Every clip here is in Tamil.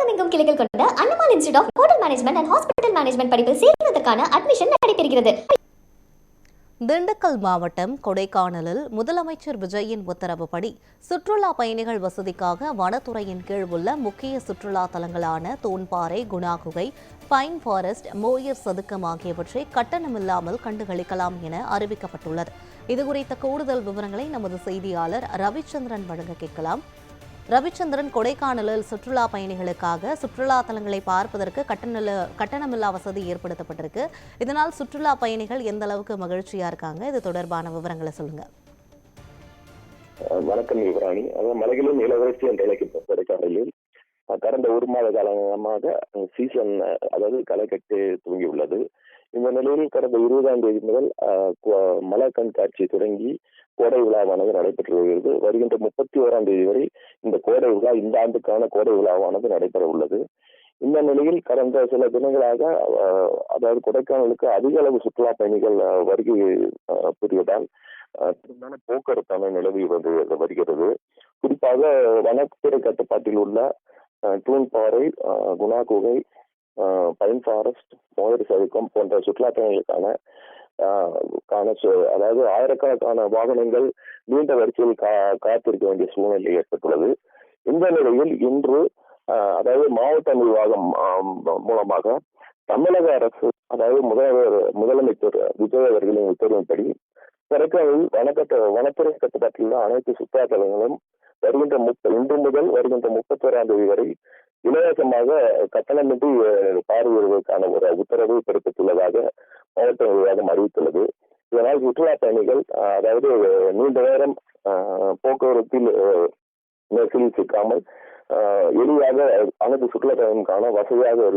தமிழகமெங்கும் கிளைகள் கொண்ட அண்ணமால் institute of hotel management and hospital management படிப்பில் சேர்வதற்கான அட்மிஷன் நடைபெறுகிறது. திண்டுக்கல் மாவட்டம் கொடைக்கானலில் முதலமைச்சர் விஜயின் உத்தரவுப்படி சுற்றுலா பயணிகள் வசதிக்காக வனத்துறையின் கீழ் உள்ள முக்கிய சுற்றுலா தலங்களான தூண்பாறை, குணா குகை, பைன் ஃபாரஸ்ட், மோயர் சதுக்கம் ஆகியவற்றை கட்டணமில்லாமல் கண்டுகளிக்கலாம் என அறிவிக்கப்பட்டுள்ளது. இதுகுறித்த கூடுதல் விவரங்களை நமது செய்தியாளர் ரவிச்சந்திரன் வழங்க கேட்கலாம். ரவிச்சந்திரன், கொடைக்கானலில் சுற்றுலா பயணிகளுக்காக சுற்றுலா தலங்களை பார்ப்பதற்கு கட்டணமில்லா வசதி ஏற்படுத்தப்பட்டிருக்கு. இதனால் சுற்றுலா பயணிகள் எந்த அளவுக்கு மகிழ்ச்சியா இருக்காங்க? இது தொடர்பான விவரங்களை சொல்லுங்க. வணக்கம் யுவராணி. மலைகளின் இளவரசி என்ற அழைக்கப்பட்ட கொடைக்கானலில் கடந்த ஒரு மாத காலமாக சீசன், அதாவது களை கட்டு துவங்கியுள்ளது. இந்த நிலையில் கடந்த 20ஆம் தேதி முதல் மலர் கண்காட்சி தொடங்கி கோடை விழாவானது நடைபெற்று வருகிறது. வருகின்ற 31ஆம் தேதி வரை இந்த கோடை விழா, இந்த ஆண்டுக்கான கோடை விழாவானது நடைபெற உள்ளது. இந்த நிலையில் கடந்த சில தினங்களாக அதாவது கொடைக்கானலுக்கு அதிக அளவு சுற்றுலா பயணிகள் வருகை புரிவதால் போக்குவரத்தான நிலவி வருகிறது. குறிப்பாக வனத்துறை கட்டுப்பாட்டில் உள்ள தூண்பாறை, குணா குகை, பைன் ஃபாரஸ்ட், மோயர் சதுக்கம் போன்ற சுற்றுலா பயணிகளுக்கான அதாவது ஆயிரக்கணக்கான வாகனங்கள் நீண்ட வரிசையில் காத்திருக்க வேண்டிய சூழ்நிலை ஏற்பட்டுள்ளது. இந்த நிலையில் இன்று அதாவது மாவட்ட நிர்வாகம் மூலமாக தமிழக அரசு, அதாவது முதலமைச்சர் விஜய் அவர்களின் உத்தரவின்படி கொடைக்கானலில் வனத்துறை கட்டுப்பாட்டில் உள்ள அனைத்து சுற்றுலா தலங்களும் இன்று முதல் வருகின்ற 31ஆம் தேதி வரை இலவசமாக கட்டணமின்றி பார்வையிடுவதற்கான ஒரு உத்தரவு பிறப்பித்துள்ளதாக மாவட்ட நிர்வாகம் அறிவித்துள்ளது. இதனால் சுற்றுலா பயணிகள் அதாவது நீண்ட நேரம் போக்குவரத்தில் நெரிசலில் சிக்காமல் எளிதாக அனைத்து சுற்றுலா பயணிகளுக்கான வசதியாக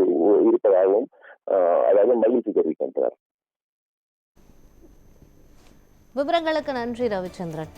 இருப்பதாகவும் அதாவது மகிழ்ச்சி தெரிவிக்கின்றனர். விவரங்களுக்கு நன்றி ரவிச்சந்திரன்.